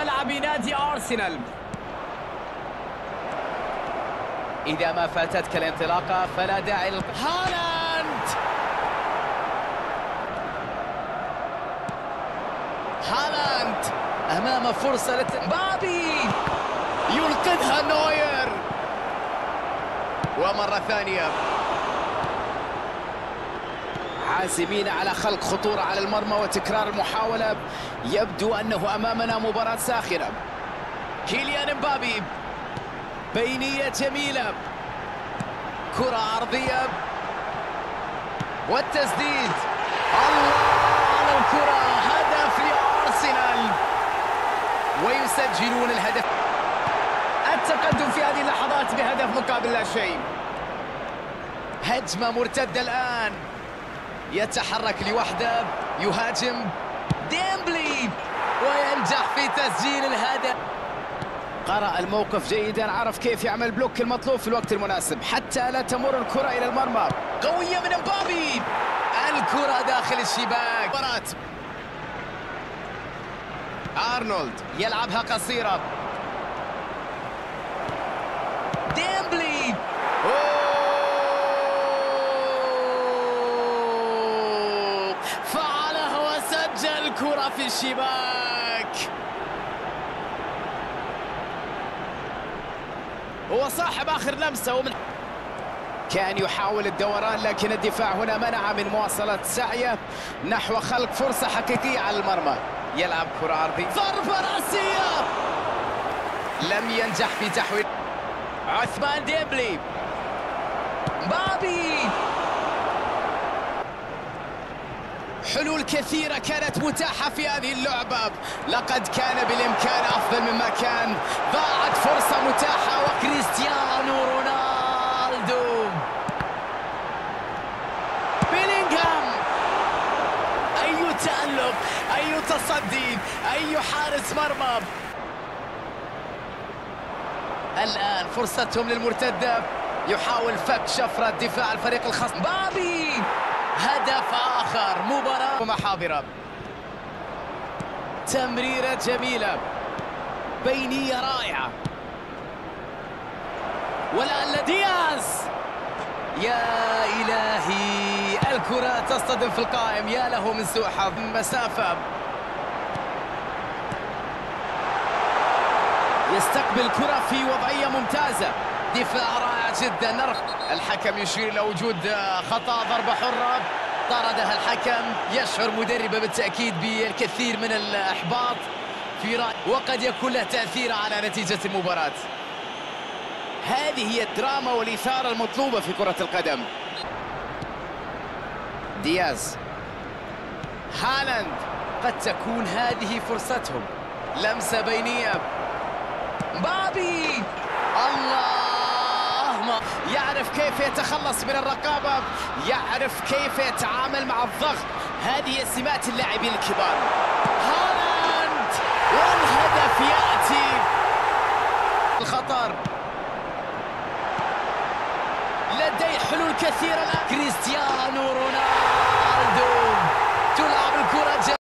ملعب نادي أرسنال. إذا ما فاتتك الانطلاقة فلا داعي هالاند أمام فرصة بابي يلقدها نوير، ومرة ثانية عازمين على خلق خطورة على المرمى وتكرار المحاولة. يبدو أنه أمامنا مباراة ساخنة. كيليان مبابي، بينية جميلة، كرة عرضية والتسديد. الله على الكرة، هدف لأرسنال ويسجلون الهدف. التقدم في هذه اللحظات بهدف مقابل لا شيء. هجمة مرتدة الآن، يتحرك لوحده، يهاجم ديمبلي وينجح في تسجيل الهدف. قرأ الموقف جيدا، عرف كيف يعمل بلوك المطلوب في الوقت المناسب حتى لا تمر الكرة إلى المرمى. قوية من مبابي، الكرة داخل الشباك. أرنولد يلعبها قصيرة، ديمبلي فعله وسجل كرة في الشباك. هو صاحب آخر لمسة كان يحاول الدوران، لكن الدفاع هنا منع من مواصلة سعيه نحو خلق فرصة حقيقية على المرمى. يلعب كرة عرضية، ضربة رأسية، لم ينجح في تحويل. عثمان ديمبلي، مبابي، حلول كثيرة كانت متاحة في هذه اللعبة، لقد كان بالإمكان أفضل مما كان. ضاعت فرصة متاحة وكريستيانو رونالدو، بيلينغهام، أي تألق، أي تصدي، أي حارس مرمى. الآن فرصتهم للمرتدة، يحاول فك شفرة دفاع الفريق الخصم. مبابي، هدف آخر، مباراة محاضرة، تمريرة جميلة، بينية رائعة، والآن دياز، يا إلهي، الكرة تصطدم في القائم، يا له من سوء حظ. مسافة، يستقبل كرة في وضعية ممتازة، دفاع رائع جدا. الحكم يشير إلى وجود خطأ، ضربة حرة طردها الحكم. يشعر مدربه بالتأكيد بالكثير من الإحباط في رأي، وقد يكون له تأثير على نتيجة المباراة. هذه هي الدراما والإثارة المطلوبة في كرة القدم. دياز، هالاند، قد تكون هذه فرصتهم. لمسة بينية، مبابي، الله، يعرف كيف يتخلص من الرقابة، يعرف كيف يتعامل مع الضغط. هذه سمات اللاعبين الكبار. هالاند، والهدف يأتي. الخطر، لديه حلول كثيرة الآن. كريستيانو رونالدو،